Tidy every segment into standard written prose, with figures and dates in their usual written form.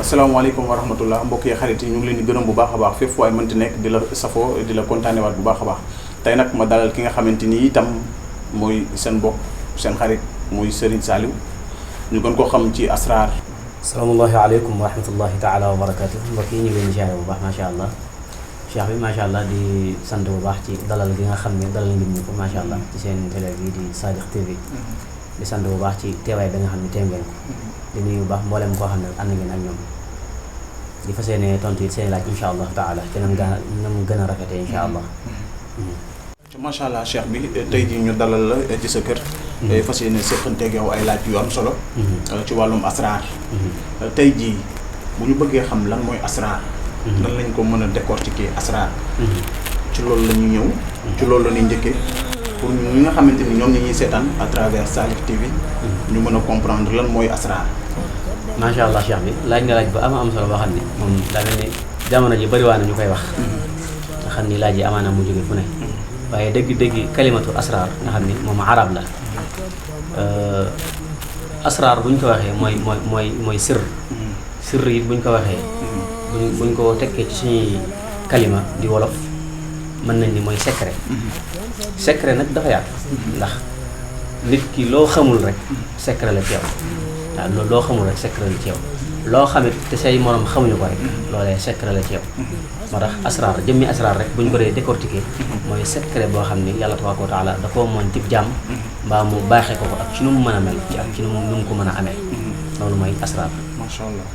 asalaamaaleykum wa rahmatullah mbokk yi xarit yi ñu ngi leen di gërëm bu baax a baax fépp waaye mënti nekk di la safoo di la kontaane waat bu baax a baax tey nag ma dalal ki nga xamante ni itam mooy seen mbokk seen xarit muy Serigne Saliou ñu gën koo xam ci asrar. asalaamaaleykum wa rahmatullahi taala wa barakatuh mbokk yi ñu ngi leen di ziare bu baax macha allah cheikh bi macha allah di sant bu baax ci dalal gi nga xam ne dalal ngeen ñu ko macha allah ci seen télé bi di Sadikh TV di sant bu baax ci teewaay bi nga xam ne teew ngeen ko di nuyu bu baax mboolem koo xam ne ànd ngeen ak ñoom di fas yéene tontu it seen laaj incha allah taala te nam gën a rafetee incha allah. macha allah cheikh bi tey jii ñu dalal la ci sa kër. fas yéene seqanteeg yow ay laaj yu am solo. ci wàllum asrar. tey jii bu ñu bëggee xam lan mooy asrar. lan lañ ko mën a décortiquer asrar. ci loolu la ñu ñëw. ci loolu la ñuy njëkkee pour ñi nga xamante ni ñoom ñi ñuy seetaan à travers Sadikh TV. ñu mën a comprendre lan mooy asrar. macha allah cheikh bi laaj nga laaj bu am solo boo xam ne moom daa mel ni jamono ji bëriwaa na ñu koy wax. nga xam ni laaj yi amaana mu jóge fu ne. waaye dëgg kalimatu asrar nga xam ni moom arab la asrar buñ ko waxee mooy sirr sirr it buñ ko waxee buñ ko tekkee ci suñuy kalima di wolof mën nañ ni mooy secret secret nag dafa yaatu ndax nit ki loo xamul rek secret la ci yow waaw loo xamul rek secret la ci yow loo xamit te say morom xamuñu ko rek loolee secret la ci yow moo tax asrar jëmmi asrar rek bu ñu ko dee décortiquer mooy secret boo xam ni yàlla tabaaraka wa taala da koo moon tib jàmm mbaa mu baaxee ko ak ci nu mu mën a mel ci ak ci nu mu ko mën a amee loolu mooy asrar. macha allah.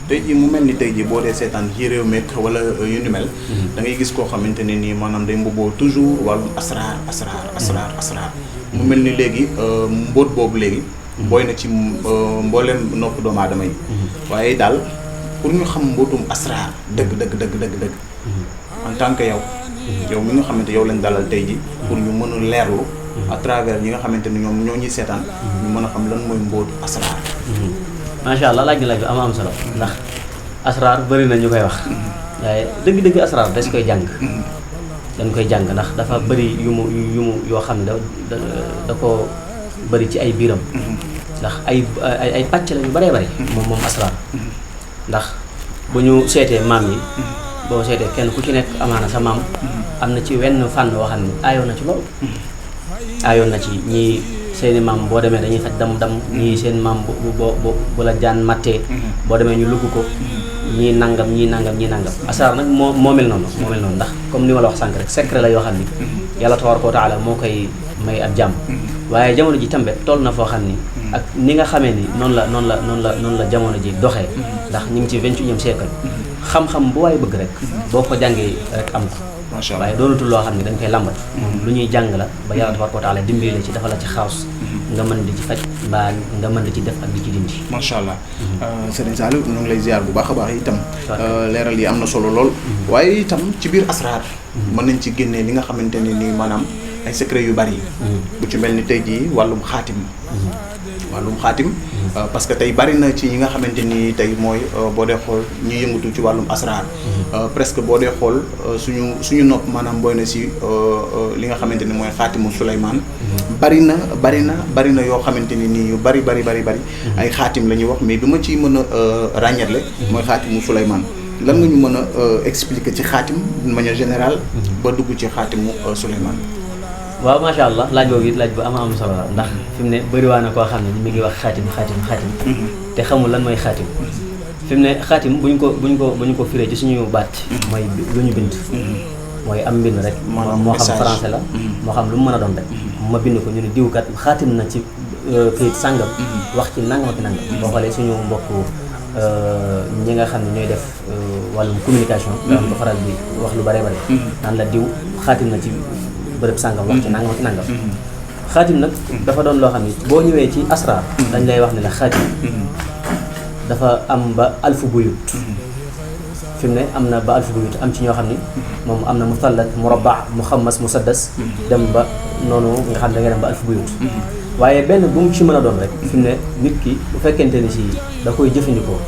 tey jii mu mel ni tey jii boo dee seetaan ci réew mi wala yu ni mel. da ngay gis koo xamante ne nii maanaam day mbubboo toujours wàllum asrar mu mel ni léegi mbóot boobu léegi. booy na ci mbooleem nopp doomu aadama yi. waaye daal pour ñu xam mbootum asrar dëgg en tant que yow mi nga xamante yow lañ dalal tey ji pour ñu mën a leerlu à travers ñi nga xamante ni ñoom ñoo ñuy seetaan ñu mën a xam lan mooy mbootu asrar. macha allah laaj nga laaj bi am solo ndax asrar bëri na ñu koy wax waaye dëgg asrar dañ koy jàng dañ koy jàng ndax dafa bëri yu mu yoo xam ne da ko bëri ci ay biiram ndax ay pàcc la yu bëree bëri moom asrar ndax bu ñu seetee maam yi boo seetee kenn ku ci nekk amaana sa maam am na ci wenn fànn woo xam ne aayoon na ci loolu aayoon na ci ñii seeni maam boo demee dañuy faj dam ñii seen maam bu la jaan mattee boo demee ñu lugg ko ñii nangam asrar nag moo mel noonu ndax comme ni ma la wax sànq rek secret la yoo xam ni yàlla tabaaraka wa taala moo koy may ab jàmm waaye jamono ji tambe toll na foo xam ni ak ni nga xamee ni noonu la jamono ji doxee ndax ñu ngi ci 21e siècle xam-xam bu waaye bëgg rek boo ko jàngee rek am ko waaye doonatul loo xam ne dañ koy làmbat lu ñuy jàng la ba yàlla tabaaraka wa taala dimbali la ci dafa la ci xaws nga mën di ci faj mbaa nga mën di ci def ak di ci dindi. macha allah Serigne Saliou ñu ngi lay ziar bu baax a baax itam leeral yi am na solo lool waaye itam ci biir asrar mën nañ ci génnee li nga xamante ne nii maanaam ay secret yu bari bu ci mel ni tey jii wàllum xaatim parce que tey bari na ci ñi nga xamante ni tey mooy boo dee xool ñi yëngatu ci wàllum asrar presque boo dee xool suñu nopp maanaam booy na si li nga xamante ni mooy xaatimu Souleymane bari na yoo xamante ni nii yu bari ay xaatim la ñuy wax mais bi ma ciy mën a ràññetle mooy xaatimu Souleymane lan nga ñu mën a expliquer ci xaatim d'une manière générale ba dugg ci xaatimu Souleymane. waaw macha allah laaj boobu it laaj bu am solo la ndax fi mu ne bëriwaa na koo xam ne mi ngi wax xaatim te xamul lan mooy xaatim fi mu ne xaatim bu ñu ko firee ci suñu baat mooy lu ñu bind mooy am mbind rek moo xam français la moo xam lu mu mën a doon rek ma bind ko ñu ne diwkat xaatim na ci këyit sàngam wax ci nangam ak nangam boo xoolee suñu mbokk ñi nga xam ne ñooy def wàllum communication daan ko faral di wax lu bare naan la diw xaatim na ci bërëb sàngam wax ci nangam ak nangam xaatim nag dafa doon loo xam ni boo ñëwee ci asrar dañ lay wax ne la xaatim dafa am ba alfu buyut fi mu ne am na ba alfu buyut am ci ñoo xam ni moom am na musallat murabba muxammas musaddas dem ba noonu nga xam ne da nga dem ba alfu buyut waaye benn bu mu ci mën a doon rek fi mu ne nit ki bu fekkente ni si da koy jëfandikoo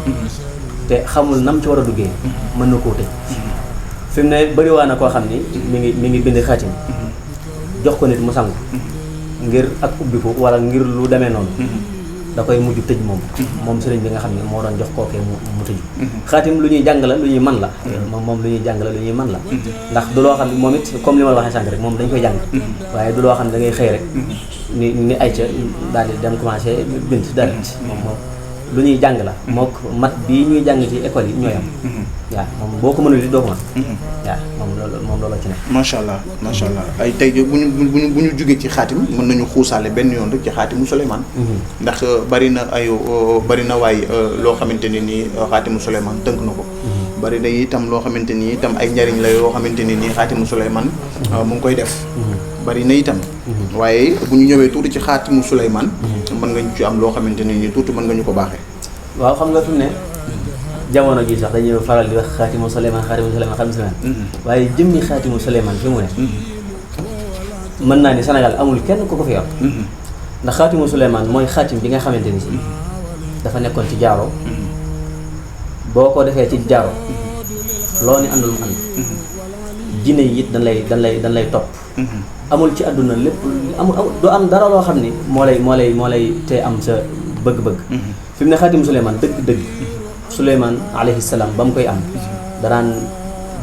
te xamul nam ci war a duggee mën na koo tëj fi mu ne bëriwaa na koo xam ni mi ngi bind xaatim jox ko nit mu sangu ngir ak ubbi ko wala ngir lu demee noonu da koy mujj tëj moom sëriñ bi nga xam ne moo doon jox kookee mu tëju xaatim lu ñuy jàng la lu ñuy man la moom lu ñuy jàng la lu ñuy man la ndax du loo xam ne moom it comme li ma la waxee sànq rek moom dañ koy jàng waaye du loo xam ne da ngay xëy rek ni ay ca daal di dem commencé bind daal moom lu ñuy jàng la mook mat bii ñuy jàng ci école yi ñooy am waaw moom boo ko mënul di doo ko mën waaw moom loolu ci ne macha allah ay tey bu ñu jugee ci xaatim mën nañu xuusaale benn yoon rek ci xaatimu Souleymane ndax bari na waay loo xamante ne nii xaatimu Souleymane tënk na ko bari na itam loo xamante ni itam ay njariñ la yoo xamante ne nii xaatimu Souleymane mu ngi koy def bari na itam waaye bu ñu ñëwee tuuti ci xaatimu Souleymane mën nga ñu ci am loo xamante ne nii tuuti mën nga ñu ko baaxee waaw xam nga fi mu ne jamono ji sax dañuy faral di wax xaatimu Souleymane waaye jëmmi xaatimu Souleymane fi mu ne mën naa ni Sénégal amul kenn ku ko fi yor ndax xaatimu Souleymane mooy xaatim bi nga xamante ni si dafa nekkoon ci jaaro boo ko defee ci jaaro loo ni àndul mu ànd jinne yi it dañ lay topp amul ci àdduna lépp amul du am dara loo xam ni moo lay te am sa bëgg-bëgg fi mu ne xaatimu Souleymane dëgg Souleymane alayhi salaam ba mu koy am danaan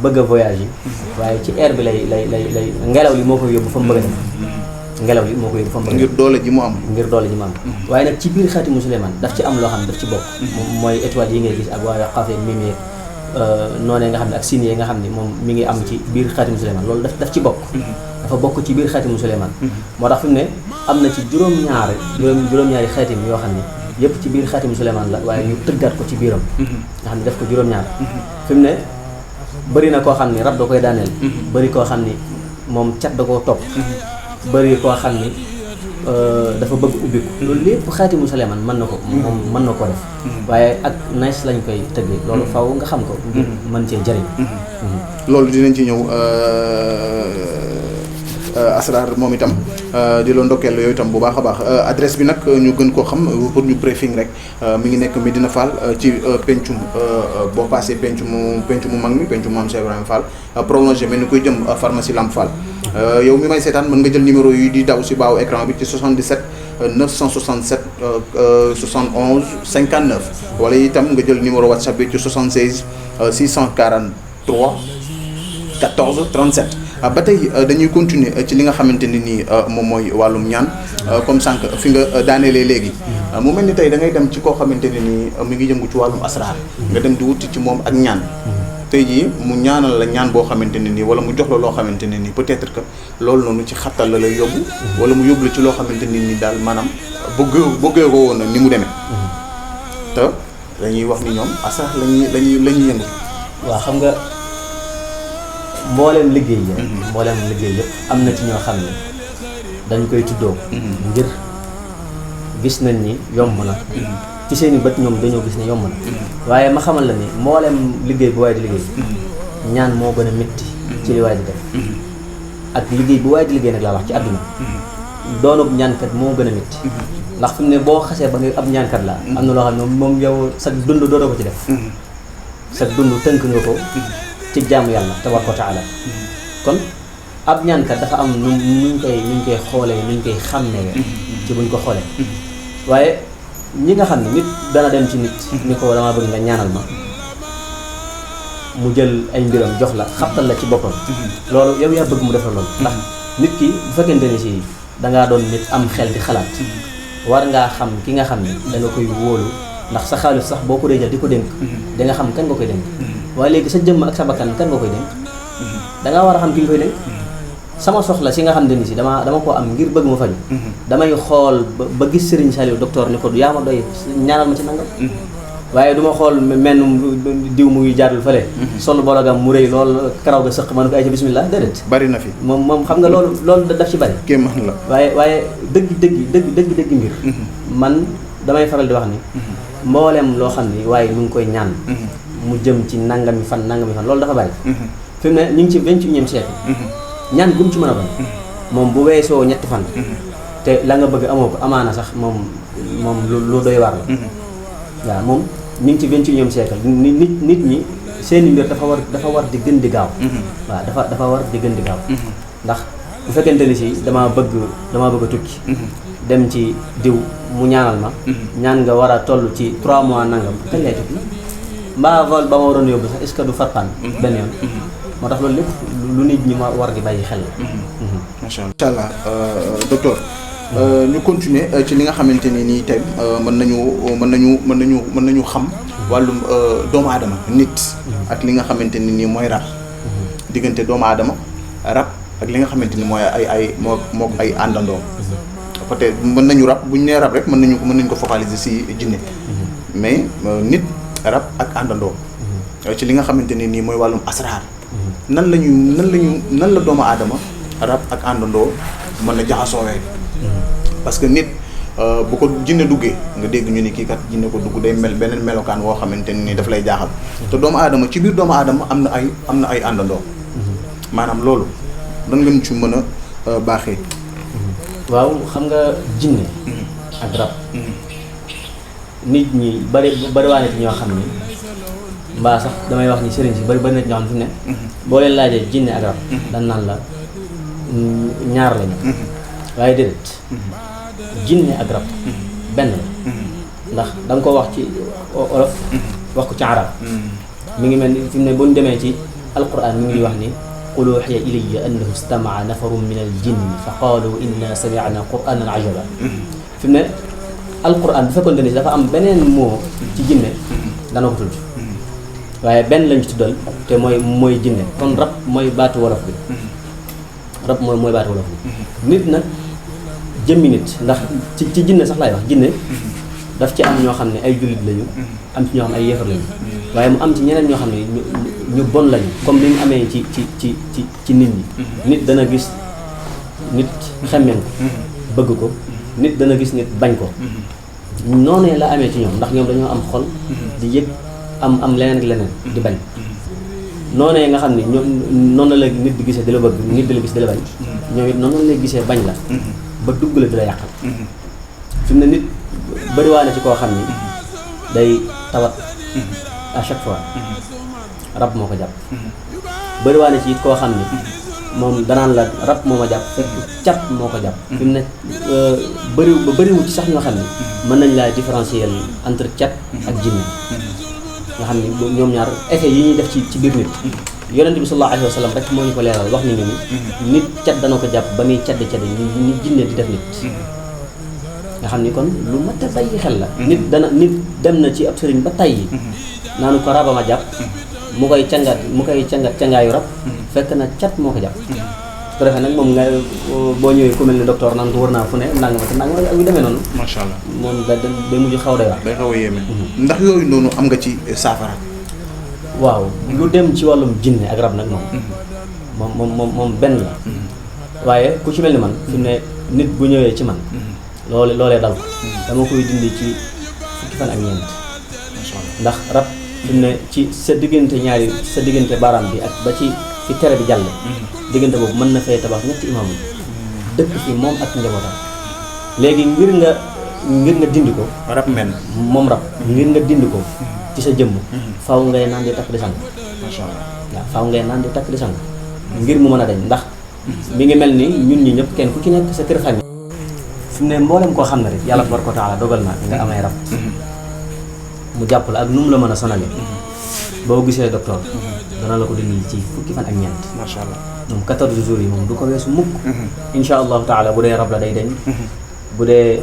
bëgg a voyage yi waaye ci air bi lay ngelaw li moo koy yóbbu fa mu bëgg a dem ngelaw li moo koy yóbbu fa mu bëgg a dem ngir doole ji mu am waaye nag ci biir xaatimu Souleymane daf ci am loo xam ne daf ci bokk moom mooy étoile yi ngay gis ak waa Qaaf ak Miim noonee nga xam ne ak signes yi nga xam ne moom mi ngi am ci biir xaatimu Souleymane loolu daf ci bokk dafa bokk ci biir xaatimu Souleymane moo tax fi mu ne am na ci juróom-ñaari xaatim yoo xam ne yëpp ci biir xaatimu Souleymane la waaye ñu tëggaat ko ci biiram nga xam ne def ko juróom-ñaar fi mu ne bëri na koo xam ni rab da koy daaneel bëri koo xam ni moom cat da koo topp bëri koo xam ni dafa bëgg ubbiku loolu lépp xaatimu Souleymane mën na ko moom mën na ko def waaye ak nice lañ koy tëggee loolu faw nga xam ko ngir mën cee jëriñ loolu dinañ ci ñëw Asrar moom itam di la ndokkeel yooyu itam bu baax a baax adresse bi nag ñu gën koo xam pour ñu briefing rek mi ngi nekk Medina Fall ci pencum boo passé pencu mu mag mi pencum Mame Cheikh Ibrahima Fall prolongé mel ni koy jëm pharmacie Lamp Fall yow mi may seetaan mën nga jël numéro yi di daw si baaw écran bi ci 77 967 71 59 wala itam nga jël numéro WhatsApp bi ci 76 643 14 37 ba tey dañuy continuer ci li nga xamante ni nii moom mooy wàllum ñaan comme sànq fi nga daaneelee léegi mu mel ni tey da ngay dem ci koo xamante ne nii mi ngi yëngu ci wàllum asraar nga dem di wuti ci moom ak ñaan tey jii mu ñaanal la ñaan boo xamante ne nii wala mu jox la loo xamante ne nii peut-être que loolu noonu ci xattal la lay yóbbu wala mu yóbbu la ci loo xamante ne nii daal maanaam bëggee ko woon na ni mu demee te dañuy wax ni ñoom asraar lañuy yëngu. waaw xam nga mbooleem liggéey yëpp am na ci ñoo xam ne dañ koy tuddoo ngir gis nañ ni yomb na ci seeni bët ñoom dañoo gis ne yomb na waaye ma xamal la ni mbooleem liggéey bu waay di liggéey ñaan moo gën a métti ci li waay di def ak liggéey bu waay di liggéey nag laa wax ci àdduna doonub ñaankat moo gën a métti ndax fi mu ne boo xasee ba nga ab ñaankat la am na loo xam ne moom yow sa dund dootoo ko ci def sa dund tënk nga ko ci jaamu yàlla tabaraka wa taala kon ab ñaankat dafa am nuñ koy xoolee nuñ koy xàmmee ci buñ ko xoolee waaye ñi nga xam ne nit dana dem ci nit ni ko dama bëgg nga ñaanal ma mu jël ay mbiram jox la xabtal la ci boppam loolu yow yaa bëgg mu defal loolu ndax nit ki bu fekkente ni si dangaa doon nit am xel di xalaat war ngaa xam ki nga xam ne da nga koy wóolu ndax sa xaalis sax boo ko dee jël di ko dénk da nga xam kan nga koy dénk waaye léegi sa jëmm ak sa bakkan kan nga koy dénk da ngaa war a xam ki nga koy dénk sama soxla si nga xam ne ni si dama koo am ngir bëgg ma faju damay xool ba gis Serigne Saliou docteur ni ko yaa ma doy ñaanal ma ci nangam waaye du ma xool menn diw muy jaarul fële sol bologam mu rëy lool karaw ga sëq ma ne ko ay ci bismillah déedéet bari na fi moom xam nga loolu daf ci bari kéemaan la waaye dëgg mbir man damay faral di wax ni mboolem loo xam ni waaye mu ngi koy ñaan mu jëm ci nangami fan loolu dafa bari fi mu ne ñu ngi ci 21e siècle ñaan gum ci mën a doon moom bu weesoo ñetti fan te la nga bëgg amoo ko amaana sax moom lu doy waar la waaw moom ñu ngi ci 21e siècle nit ñi seeni mbir dafa war di gën di gaaw waaw dafa war di gën di gaaw ndax bu fekkente ni si damaa bëgg a tukki dem ci diw mu ñaanal ma ñaan nga war a toll ci 3 mois nangam kañ lay tukki mbaa vol ba ma waroon yóbbu sax est-ce que du farpaan benn yoon moo tax loolu lépp lu nit ñi ma war di bàyyi xel la macha allah docteur ñu continuer ci li nga xamante ne nii tey mën nañu xam wàllum doomu aadama nit ak li nga xamante ne nii mooy rab diggante doomu aadama rab ak li nga xamante ni mooy moo ay àndandoo peut-être mën nañu rab bu ñu nee rab rek mën nañu ko focaliser ci jinne mais nit rab ak àndandoo ci li nga xamante ne nii mooy wàllum asraar nan la doomu aadama rab ak àndandoo mën a jaxasoowee parce que nit bu ko jinne duggee nga dégg ñu ni kii kat jinne ko dugg day mel beneen melokaan woo xamante ni daf lay jaaxal te doomu aadama ci biir doomu aadama am na ay àndandoo maanaam loolu nan nga ñu ci mën a baaxee. waaw xam nga jinne ak rab nit ñi bari waa nit ñoo xam ni mbaa sax damay wax ni sëriñ si bari nit ñoo xam ne fi ne boo leen laajee jinne ak rab dañ naan la ñaar lañu waaye déedéet jinne ak rab benn la ndax da nga ko wax ci olof wax ko ci arab mi ngi mel ni fi mu ne bu ñu demee ci alquran mi ngi wax ni qul uhiya ilayya annahu istama'a nafarun min al-jinni fa qalu inna sami'na qur'anan ajaba fi mu ne alquran bu fekkoon ne dafa am beneen moo ci jinne dana ko tudd waaye benn lañu ci tuddal te mooy jinne kon rab mooy baatu wolof bi rab mooy baatu wolof bi nit nag jëmmi nit ndax ci jinne sax laay wax jinne daf ci am ñoo xam ne ay jullit lañu am ci ñoo xam ne ay yéefar lañu waaye mu am ci ñeneen ñoo xam ne ñu bon lañu comme ni mu amee ci nit ñi nit dana gis nit xemmeen ko bëgg ko nit dana gis nit bañ ko noonee la amee ci ñoom ndax ñoom dañoo am xol di yëg am leneen ak leneen di bañ noonee nga xam ne ñoom noonu la nit di gisee di la bëgg nit di la gis di la bañ ñoom it noonu lay gisee bañ la ba dugg la di la yàqal fi mu ne nit bëriwaa na ci koo xam ni day tawat à chaque fois rab moo ko jàpp bëriwaa na ci it koo xam ni moom danaan la rab moo ma jàpp fekk cat moo ko jàpp fi mu ne bëriwu ci sax ñoo xam ni mën nañ laa différencier entre cat ak jinne nga xam ni ñoom ñaar effet yi ñuy def ci biir nit yonent bi sallallahu alayhi wa sallam rek moo ñu ko leeral wax ni nit cat dana ko jàpp ba muy caddi ni jinne di def nit nga xam ni kon lu mat a bàyyi xel la nit dem na ci ab sëriñ ba tayyi naanu ko rabama jàpp mu koy cangat cangaayu rab fekk na cat moo ko jàpp su ko defee nag moom nga boo ñëwee ku mel ni docteur naan ko wër naa fu ne nangama te nangama ak yu demee noonu macha allah moom day mujj xaw day wax day xaw a yéeme ndax yooyu noonu am nga ci saafara waaw lu dem ci wàllum jinne ak rab nag moom benn la waaye ku ci mel ni man fi mu ne nit bu ñëwee ci man loolee dal ko dama koy dindi ci fukki fan ak ñeent ndax rab fi mu ne ci sa diggante baaraam bi ak ba ci fi tere bi jàll diggante boobu mën na fay tabax ñetti imaam dëkk fi moom ak njabootam léegi ngir nga dindi ko rab men moom rab ngir nga dindi ko ci sa jëmm faaw ngay naan di takk di sang macha allah waaw faaw ngay naan di takk di sang ngir mu mën a dañ ndax mi ngi mel ni ñun ñi ñëpp kenn ku ci nekk sa kër famille fi mu ne mboolem koo xam ne rek yàlla tabaaraka wa taala dogal na nga amee rab mu jàpp la ak nu mu la mën a sonalee boo gisee docteur dana la ko dindi ci fukki fan ak ñeent macha allah moom 14 jours yi moom du ko weesu mukk insha allahu taala bu dee rab la day dañ bu dee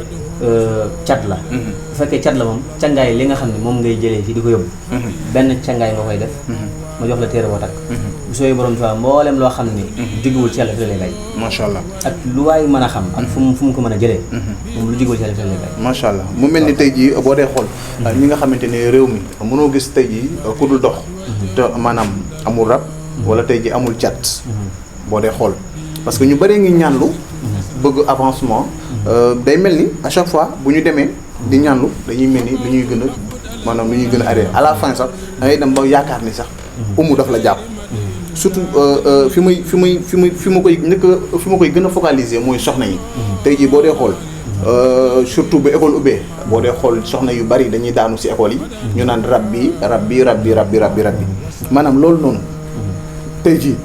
cat la bu fekkee cat la moom cangaay li nga xam ne moom ngay jëlee fii di ko yóbbu benn cangaay nga koy def ma jox la téere boo takk bu sooy borom tubaab mboolem loo xam ne jógewul ci yàlla fi la lay bay macha allah ak lu waay mën a xam ak fu mu ko mën a jëlee moom lu jógewul ci yàlla fi la lay bay macha allah mu mel ni tey jii boo dee xool ñi nga xamante ne réew mi mënoo gis tey jii ku dul dox te maanaam amul rab wala tey jii amul cat boo dee xool parce que ñu bëree ngi ñaanlu bëgg avancement day mel ni à chaque fois bu ñu demee di ñaanlu dañuy mel ni lu ñuy gën a maanaam lu ñuy gën a arrêté à la fin sax da ngay dem ba yaakaar ni sax umu daf la jàpp surtout fi ma koy gën a focaliser mooy soxna yi tey jii boo dee xool surtout bu école ubbee boo dee xool soxna yu bari dañuy daanu ci école yi ñu naan rab bi maanaam loolu noonu tey jii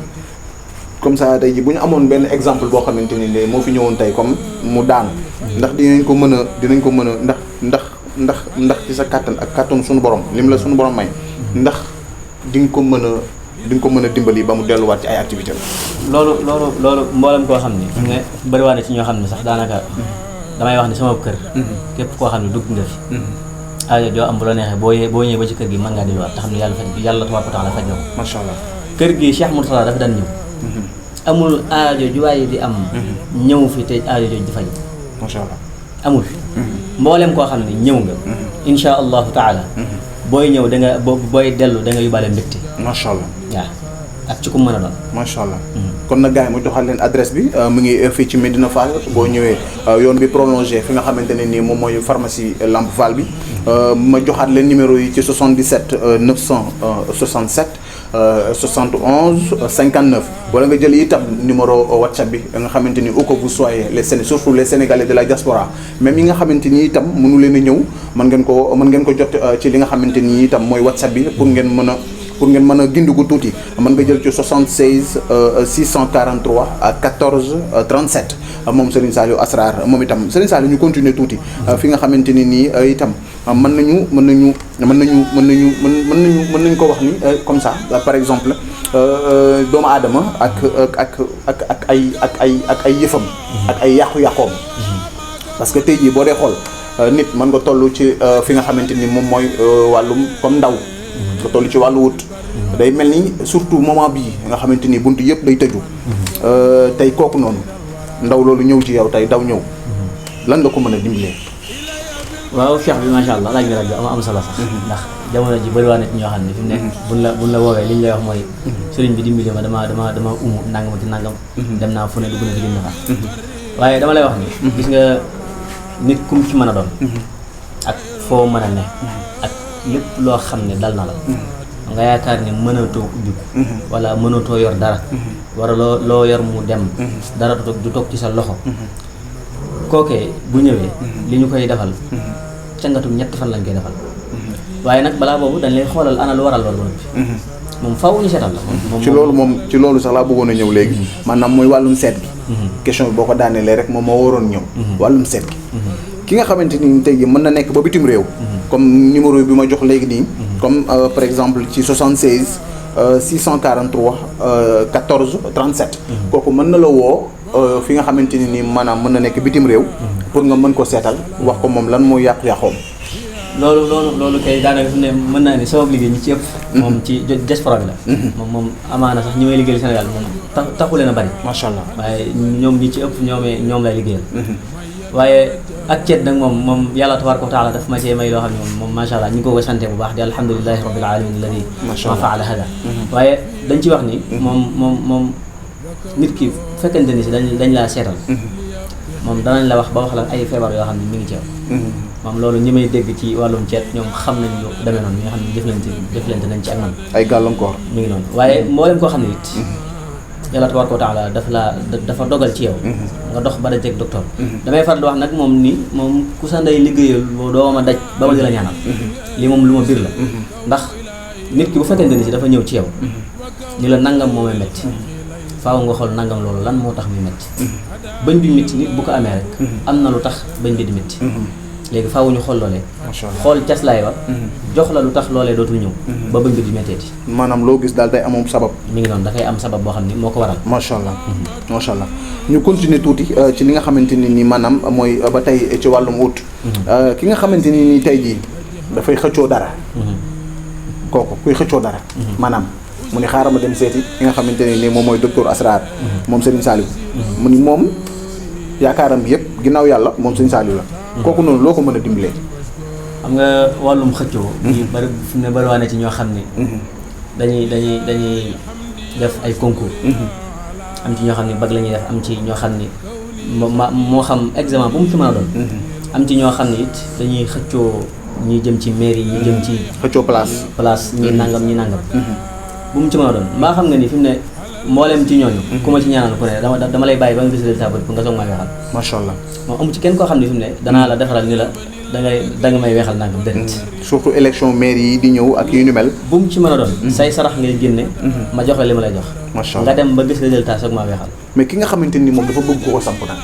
comme ça tey jii bu ñu amoon benn exemple boo xamante ni moo fi ñëwoon tey comme mu daanu ndax dinañ ko mën a ndax ci sa kàttan ak kàttanu suñu borom lim la suñu borom may ndax di nga ko mën a dimbali ba mu delluwaat ci ay activité loolu mboolem koo xam ni fi mu ne bëriwaa na ci ñoo xam ne sax daanaka damay wax ni sama kër képp koo xam ne dugg nga fi aajo joo am bu la neexee boo ñëwee ba ci kër gi mën ngaa delluwaat te xam ne yàlla tabaaraka wa taala faj na ko macha allah kër gi Cheikh Mourtada dafa daan ñëw amul aajo ju waaye di am ñëw fi te aajo jooju di faj macha allah amul mboolem koo xam ne ñëw nga insha allahu taala booy ñëw da nga booy dellu da nga yóbbaale mbégte macha allah waaw ak ci ku mën a doon macha allah kon nag gars yi ma joxal leen adresse bi mu ngi fii ci Medina Fall boo ñëwee yoon bi prolongé fi nga xamante ne nii moom mooy pharmacie Lamp Fall bi ma joxaat leen numéro yi ci 77 967 71 59 wala nga jël itam numéro WhatsApp bi nga xamante ni où que vous soyez surtout les Sénégalais de la diaspora même yi nga xamante ni itam mënu leen a ñëw mën ngeen ko jot ci li nga xamante ni itam mooy WhatsApp bi pour ngeen mën a gindigu tuuti mën nga jël ci 76 643 14 37 moom Serigne Saliou Asrar moom itam Serigne Saliou ñu continuer tuuti fi nga xamante ni nii itam mën nañu ko wax ni comme ça par exemple doomu aadama ak ay yëfam ak ay yàqu-yàqoom parce que tey jii boo dee xool nit mën nga toll ci fi nga xamante ni moom mooy wàllum comme ndaw nga toll ci wàllu wut day mel ni surtout moment bii nga xamante ni buntu yëpp day tëju tey kooku noonu ndaw loolu ñëw ci yow tey daw ñëw lan nga ko mën a dimbalee. waaw Cheikh bi macha allah laaj nga rajo am solo sax ndax jamono ji bëri waa na ci ñoo xam ne fi mu ne buñ la woowee li ñu lay wax mooy sëriñ bi dimbali ma dama umu nangam ci nangam dem naa fu ne dugg na ci na fa waaye dama lay wax ni gis nga nit kum ci mën a doon ak foo mën a ne ak lépp loo xam ne dal na la nga yaakaar ni mënatoo ubbiku wala mënatoo yor dara wala loo yor mu dem dara du toog ci sa loxo kookee bu ñëwee li ñu koy defal cangatum ñetti fan lañ koy defal waaye nag balaa boobu dañ lay xoolal ana lu waral loolu ba noppi moom faaw ñu seetal la ci loolu sax laa bëggoon a ñëw léegi maanaam mooy wàllum seet gi question bi boo ko daanelee rek moom moo waroon ñëw wàllum seet gi ki nga xamante ni tey jii mën na nekk ba bitim réew comme numéro bi ma jox léegi nii comme par exemple ci 76 643 14 37 kooku mën na la woo fi nga xamante ni nii maanaam mën na nekk bitim réew pour nga mën ko seetal wax ko moom lan mooy yàqu-yàqoom loolu kay daanaka fi ne mën naa ni sabab liggéey ñi ci ëpp moom ci diaspora bi la moom amaana sax ñi may liggéeyal Sénégal moom taxu leen a bari macha allah waaye ñoom ñi ci ëpp ñoom lay liggéeyal waaye ak ceet nag moom yàlla tabaaraka wa taala daf ma cee may loo xam ne moom macha allah ñu ngi ko sante bu baax di alhamdulilahi rabbil alamin alladi ma faala hada waaye dañ ci wax ni moom nit ki fekkente ni si dañ laa seetal moom danañ la wax ba wax la ay feebar yoo xam ne mi ngi ci yow moom loolu ñi may dégg ci wàllum ceet ñoom xam nañ lu demee noonu ñi nga xam ne jëflante nañ ci ak man ay gàllankoor mi ngi noonu waaye mboolem koo xam ne it yàlla tabaaraka wa taala dafa dogal ci yow nga dox ba dajeeg docteur damay faral di wax nag moom ni moom ku sa ndey liggéeyal doo ma daj ba ma di la ñaanal lii moom lu ma bir la ndax nit ki bu fekkente ni si dafa ñëw ci yow ni la nangam moo may metti faaw nga xool nangam loolu lan moo tax muy metti bëñ bi metti nit bu ko amee rek am na lu tax bëñ bi di metti léegi faaw ñu xool loolee xool caslaay ba jox la lu tax loolee dootul ñëw ba bëñ bi di metteeti maanaam loo gis daal day amoon sabab mi ngi noonu dafay am sabab boo xam ni moo ko waral macha allah macha allah ñu continuer tuuti ci li nga xamante ni nii maanaam mooy ba tey ci wàllum wut ki nga xamante ni nii tey jii dafay xëccoo dara kooku kuy xëccoo dara maanaam mu ni xaaral ma dem seeti ki nga xamante ne nii moom mooy docteur Asrar moom Serigne Saliou mu ni moom yaakaaram bi yëpp ginnaaw yàlla moom Serigne Saliou la kooku noonu loo ko mën a dimbalee xam nga wàllum xëccoo yi bari fi ne bari waa ne ci ñoo xam ne dañuy def ay concours am ci ñoo xam ne bac la ñuy def am ci ñoo xam ni moo xam examen bu mu ci mën a doon am ci ñoo xam ne it dañuy xëccoo ñi jëm ci mairie ñi jëm ci xëccoo place ñi nangam bu mu ci mën a doon mbaa xam nga ni fi mu ne mbooleem ci ñooñu ku ma ci ñaanal ku ne dama lay bàyyi ba nga gis résultat pour nga soog may weexal macha allah moom amu ci kenn koo xam ne fi mu ne danaa la defaral ni la danga may weexal nangam déedéet surtout élection maire yi di ñëw ak yu ni mel bu mu ci mën a doon say sarax ngay génne ma jox la li ma lay jox macha allah nga dem ba gis résultat soog maa weexal mais ki nga xamante ni moom dafa bëgg ko samp nag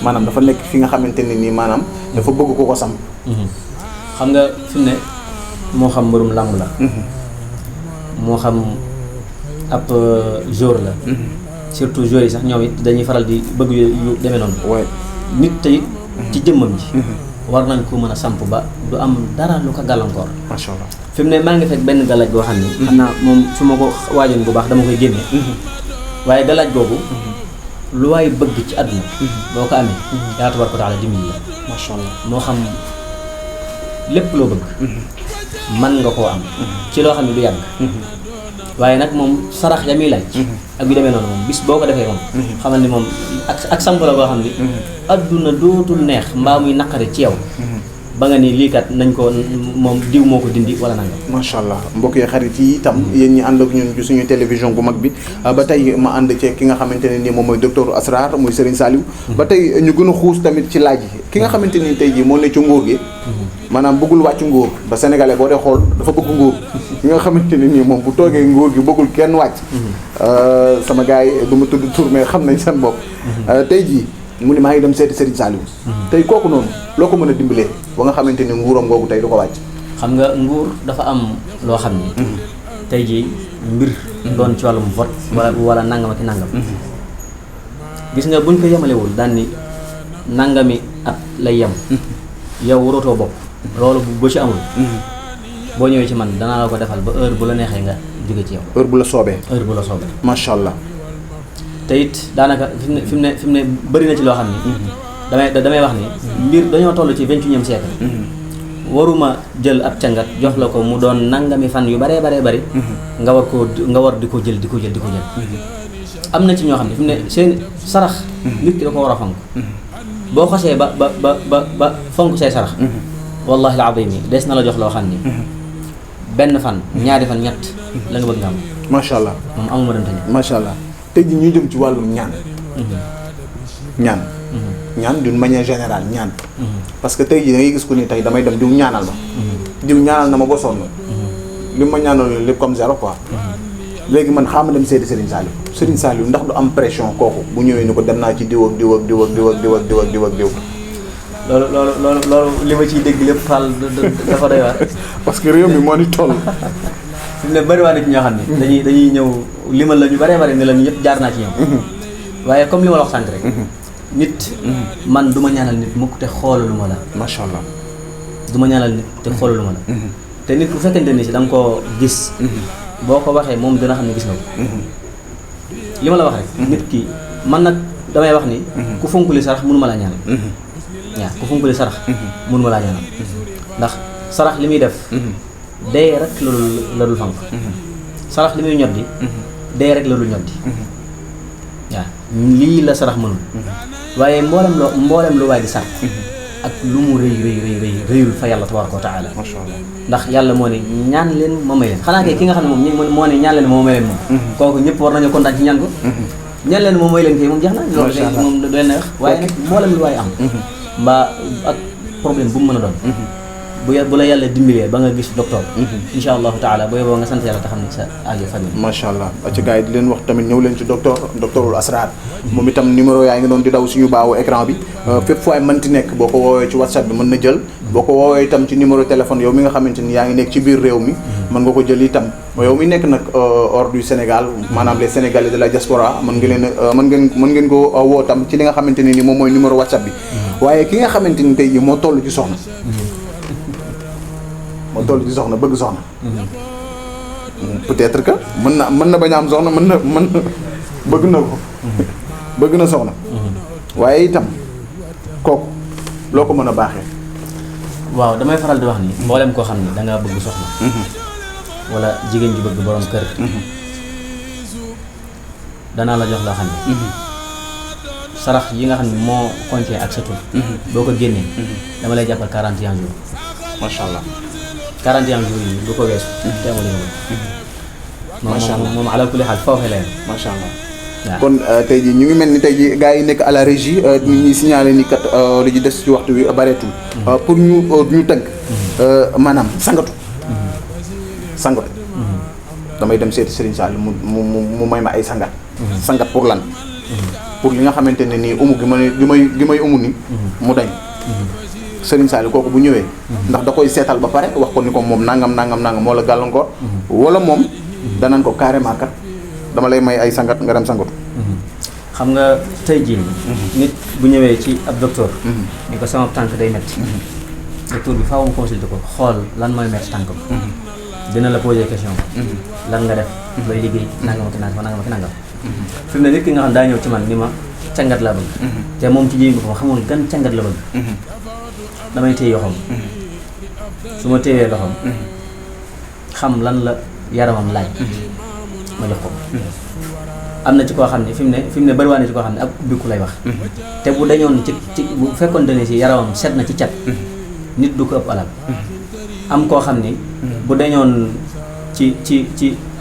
maanaam dafa nekk fi nga xamante ne nii maanaam dafa bëgg ko ko samp. xam nga fi mu ne moo xam mbërum làmb la. moo xam ab jour la. surtout joueurs yi sax ñoom it dañuy faral di bëgg yu demee noonu. waaye nit tey ci jëmmam ji. war nañ ko mën a samp ba du am dara lu ko gàllankoor. macha allah fi mu ne maa ngi fekk benn galaaj boo xam ni. xam naa moom su ma ko waajoon bu baax dama koy génne. waaye galaaj boobu. lu waay bëgg ci àdduna. boo ko amee. Yàlla tabaaraka wa taala dimbali la. macha allah moo xam lépp loo bëgg. man nga koo am. ci loo xam ne du yàgg. waaye nag moom sarax ya muy laaj. ak yu demee noonu moom bis boo ko defee moom. xamal ni moom ak samp la boo xam ni. àdduna dootul neex mbaa muy naqari ci yow. ba nga ni lii kat nañ ko moom diw moo ko dindi wala nangam. macha allah mbokk yi xarit yi itam yéen ñi ànd ak ñun ci suñu télévision bu mag bi ba tey ma ànd ci ki nga xamante ne nii moom mooy docteur Asrar muy Serigne Saliou. ba tey ñu gën a xuus tamit ci laaj yi ki nga xamante ni tey jii moo ne ci nguur gi. maanaam bëggul wàcc nguur ba sénégalais boo dee xool dafa bëgg nguur. ki nga xamante ne nii moom bu toogee nguur gi bëggul kenn wàcc. sama gars yi du ma tudd tur mais xam nañ seen bopp. tey jii. mu ne maa ngi dem seeti Serigne Saliou. tey kooku noonu loo ko mën a dimbalee ba nga xamante ni nguuram googu tey du ko wàcc. xam nga nguur dafa am loo xam ni. tey jii mbir. doon ci wàllum vote. wala nangam ak nangam. gis nga buñ ko yemalewul daan ni nangami at lay yem. yow warootoo bopp. loolu bu ci amul. boo ñëwee ci man danaa la ko defal ba heure bu la neexee nga jóge ci yow. heure bu la soobee. heure bu la soobee. macha allah. te it daanaka fi mu ne bëri na ci loo xam ni. damay wax ni. mbir dañoo toll ci 21e siècle. waruma jël ab cangat jox la ko mu doon nangami fan yu baree bari. nga war di ko jël. am na ci ñoo xam ne fi mu ne seen sarax. nit ki da ko war a fonk. boo xasee ba fonk say sarax. wallahi al-azim des na la jox loo xam ni. benn fan ñaari fan ñett la nga bëgg nga am. macha allah moom amuma dem tamit. macha allah. tey jii ñuy jëm ci wàllum ñaan. ñaan d'une manière générale ñaan. parce que tey jii da ngay gis ko ni tey damay dem diw ñaanal ma. diw ñaanal na ma ba sonn. li ma ñaanal lépp comme zéro quoi. léegi man xaama dem seeti Serigne Saliou. Serigne Saliou ndax du am pression kooku bu ñëwee ni ko dem naa ci diw ak diw ak diw ak diw ak diw ak diw ak diw ak diw. loolu li ma ciy dégg lépp Fall dafa doy waar. parce que réew mi moo ni toll. fi mu ne bëriwaat na ci ñoo xam ne dañuy ñëw limal la ñu bëree bëri ne la ñu yëpp jaar naa ci ñoom. waaye comme li ma la wax sànq rek. nit. man du ma ñaanal nit mukk te xoolalu ma la. macha allah. du ma ñaanal nit te xoolalu ma la. te nit bu fekkente ni si da nga koo gis. boo ko waxee moom dina xam ne gis nga ko. li ma la wax rek. nit ki man nag damay wax ni. ku fonkuli sarax mënu ma laa ñaanal. waaw ku fonkuli sarax. mënu ma laa ñaanal. ndax sarax li muy def. dee rek la dul fank. sarax li muy ñoddi. dee rek la dul ñoddi. waaw lii la sarax mënul. waaye mboolem lu waay di sàkk. ak lu mu rëyul fa yàlla tabaaraka wa taala. macha allah ndax yàlla moo ne ñaan leen ma may leen xanaa kay ki nga xam ne moom moo ne ñaan leen ma may leen moom. kooku ñëpp war nañoo kontaan ci ñaan ko. ñaan leen ma may leen kay moom jeex na. loolu kay moom doy na wax waaye nag mboolem lu waay am. mbaa ak problème bu mu mën a doon. bu la yàlla dimbalee ba nga gis docteur. incha allahu taala booy boo nga sant yàlla te xam ne sa aajo fan yi. macha allah ci gars yi di leen wax tamit ñëw leen ci docteurul Asrar. moom itam numéro yaa ngi doon di daw suñu baawu écran bi. fépp fu ay mënti nekk boo ko woowee ci whatsapp bi mën na jël. boo ko woowee itam ci numéro téléphone yow mi nga xamante ni yaa ngi nekk ci biir réew mi. mën nga ko jël itam yow mi nekk nag hors du Sénégal maanaam les Sénégalais de la diaspora mën ngeen ko woo tam ci li nga xamante ne ni moom mooy numéro whatsapp bi. waaye ki nga xamante ni tey jii moo toll ci soxna. bëgg soxna. peut-être que mën na bañ a am soxna mën na bëgg na ko. bëgg na soxna. waaye itam kooku loo ko mën a baaxee. waaw damay faral di wax ni mboolem koo xam ne da ngaa bëgg soxna. wala jigéen ju bëgg borom kër. danaa la jox loo xam ne. sarax yi nga xam ne moo compté ak sa tur. boo ko génnee. dama lay jàppal 41 jours. macha allah. 41 jours yi du ko weesu. te amul yow. macha allah moom ala kulli xaal foofee la yem. macha allah. kon tey jii ñu ngi mel ni tey jii gars yi nekk à la régie ñu ngi signalé ni kat li ci des ci waxtu wi bareetul. pour ñu tënk. maanaam sangatu. damay dem seeti Serigne Sall mu may ma ay sangat. sangat pour lan. pour li nga xamante ne nii umu gi may umu ni mu dañ Serigne Saliou kooku bu ñëwee ndax da koy seetal ba pare wax ko ni ko moom nangam moo la gàllankoor wala moom danañ ko carrément kat dama lay may ay sangat nga dem sangatu. xam nga tey jii nit bu ñëwee ci ab docteur ni ko sama tànk day metti docteur bi faaw mu consulter ko xool lan mooy metti tànk bi dina la poser question lan nga def looy liggéey nangam ak nangam fi mu ne nit ki nga xam daa ñëw ci man ni ma cangat laa bëgg te moom ci jii ko xamul gan cangat la bëgg damay téye loxoom su ma téyee loxoom xam lan la yaramam laaj ma jox ko am na ci koo xam ne fi mu ne bariwaa na ci koo xam ne ak ubbiku lay wax te bu dañoon ci bu fekkoon ne si yaramam set na ci cat nit du ko ëpp alal am koo xam ni bu dañoon ci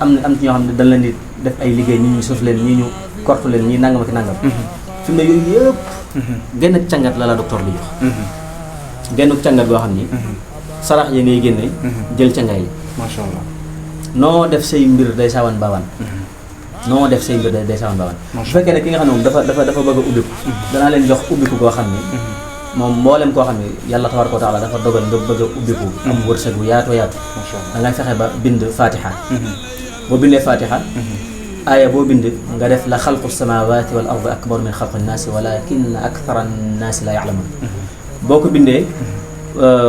am ci ñoo xam ne dañ leen di def ay liggéey ñi ñu suuf leen ñi ñu kortu leen ñi nangam ak nangam fi mu ne yooyu yëpp genn ak càngat la docteur bi jox genn ak càngat boo xam ni sarax yi ngay génne jël càngaay yi macha allah noo def say mbir day saawan baawaan noo def say mbir day saawan baawaan bu fekkee ne ki nga xam ne moom dafa bëgg a ubbiku danaa leen jox ubbiku koo xam ni moom mboolem koo xam ne yàlla tabaaraka wa taala dafa dogal nga bëgg a ubbiku am wërsëg bu yaatoo yaatu da ngay fexe ba bind fatiha boo bindee fatiha aaya boo bind nga def la xalqu samawati wal ardi akbar min xalqi nnaasi walakinna akthara nnaasi la ya'lamun boo ko bindee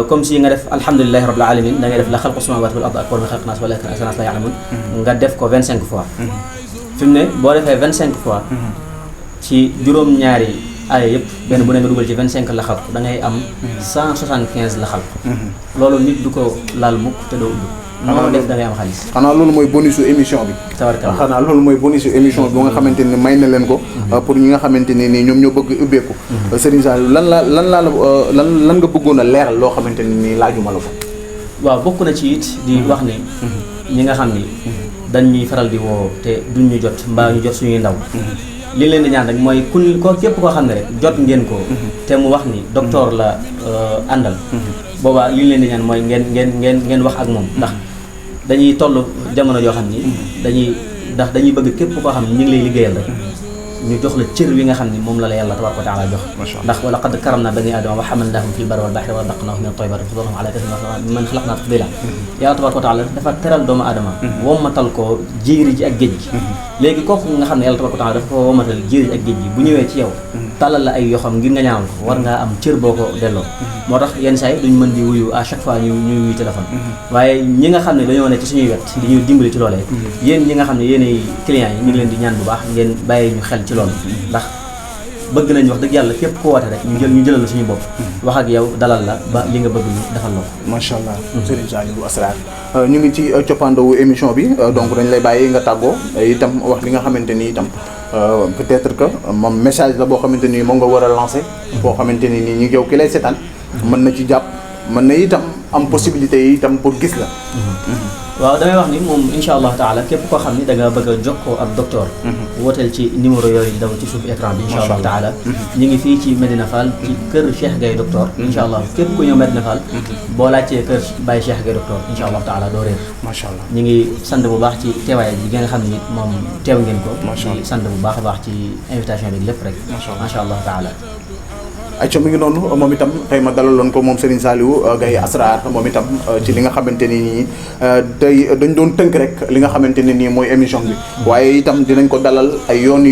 comme si nga def alhamdulillahi rabbil alamin da ngay def la xalqu samawati wal ardi akbar min xalqi nnaasi walakinna akthara nnaasi la ya'lamun nga def ko 25 fois fi mu ne boo defee 25 fois ci juróom-ñaari aaya yëpp benn bu ne nga dugal ci 25 la xalq da ngay am 175 la xalq loolu nit du ko laal mukk te doo ubbi noo def da ngay am xaalis xanaa loolu mooy bonus su émission bi tabarkalla xanaa loolu mooy bonus su émission bi nga xamante ne may na leen ko pour ñi nga xamante ne nii ñoom ñoo bëgg ubbeeku Serigne Saliou lan nga bëggoon a leeral loo xamante ne nii laajuma la ko waaw bokk na ci it di wax ni ñi nga xam ni dañ ñuy faral di woo te duñ ñu jot mbaa ñu jot suñuy ndaw li leen di ñaan rek mooy ko képp koo xam ne rek jot ngeen ko te mu wax ni docteur la àndal boobaa li leen di ñaan mooy ngeen wax ak moom ndax dañuy toll jamono yoo xam ni dañuy bëgg képp koo xam ne ñu ngi lay liggéeyal rek ñu jox la cër wi nga xam ni moom la yàlla tabaaraka wa taala jox ndax wa laqad karamna bani aadama wa hamalnaahum fil barri wal bahri wa razaqnaahum min at-tayyibaati wa faddalnaahum alaa kathiirin mimman xalaqnaa tafdiilaa yàlla tabaaraka wa taala dafa teral doomu aadama wommatal ko jéeri ji ak géej gi léegi kooku nga xam ne yàlla tabaaraka wa taala dafa ko wommatal jéeri ji ak géej gi bu ñëwee ci yow tàllal la ay yoxam ngir nga ñaanal ko war ngaa am cër boo ko delloo moo tax yenn saa yi duñ mën di wuyu à chaque fois ñu wuyu téléphone waaye ñi nga xam ne dañoo ne ci suñuy wet di ñu dimbali ci loolee yéen ñi nga xam ne yéenay clients yi ñu ngi leen di ñaan bu baax ngeen bàyyi ñu xel ci loolu ndax bëgg nañ wax dëgg yàlla képp koo woote rek ñu jëlal la suñu bopp wax ak yow dalal la ba li nga bëgg ñu defal la ko macha allah Serigne Saliou Asrar ñu ngi ci coppaandawu émission bi donc dañ lay bàyyi nga tàggoo itam wax li nga xamante ni itam peut-être que moom message la boo xamante ni moom nga war a lancer boo xamante ni nii ñu yow ki lay seetaan mën na ci jàpp mën na itam am possibilité yi itam pour gis la waaw damay wax ni moom insha allah taala képp koo xam ni da nga bëgg a jokkoo ak docteur wooteel ci numéro yooyu daw ci suuf écran bi insha allah taala ñu ngi fii ci Medina Fall ci kër Cheikh Gaye docteur insha allah képp ku ñëw Medina Fall boo laajtee kër Baye Cheikh Gaye docteur insha allah taala doo réer macha allah ñu ngi sant bu baax ci teewaay bi nga xam ni moom teew ngeen ko di sant bu baax a baax ci invitation bi lépp rek macha allah taala ayca mi ngi noonu moom itam tey ma dalaloon ko moom Serigne Saliou Gaye Asrar moom itam ci li nga xamante ni nii tey dañ doon tënk rek li nga xamante ne nii mooy émission bi waaye itam dinañ ko dalal ay yoon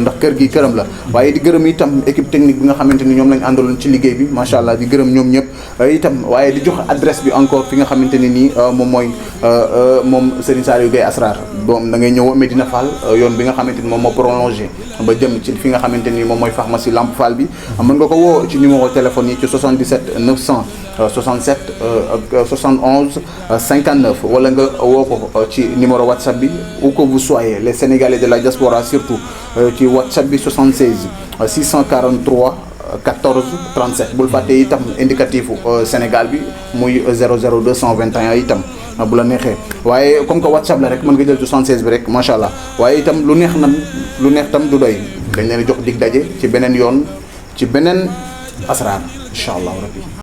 ndax kër gi këram la waaye di gërëm itam équipe technique bi nga xamante ni ñoom lañ àndaloon ci liggéey bi macha allah di gërëm ñoom ñëpp itam waaye di jox adresse bi encore fi nga xamante ne nii moom mooy moom Serigne Saliou Gaye Asrar doom da ngay ñëw Medina Fall yoon bi nga xamante ni moom moo prolongé ba jëm ci fi nga xamante ni moom mooy pharmacie Lamp Fall bi mën nga ko woo ci numéro téléphone yi ci 77 967 71 59 wala nga woo ko ci numéro WhatsApp bi où que vous soyez les Sénégalais de la diaspora surtout ci WhatsApp bi 76 643 14 37 bul fàtte itam indicatif Sénégal bi muy 00221 itam bu la neexee waaye comme que WhatsApp la rek mën nga jël 76 bi rek macha allah waaye itam lu neex tam du doy dañ leen jox dig daje ci beneen yoon ci beneen asrar incha allah rabbi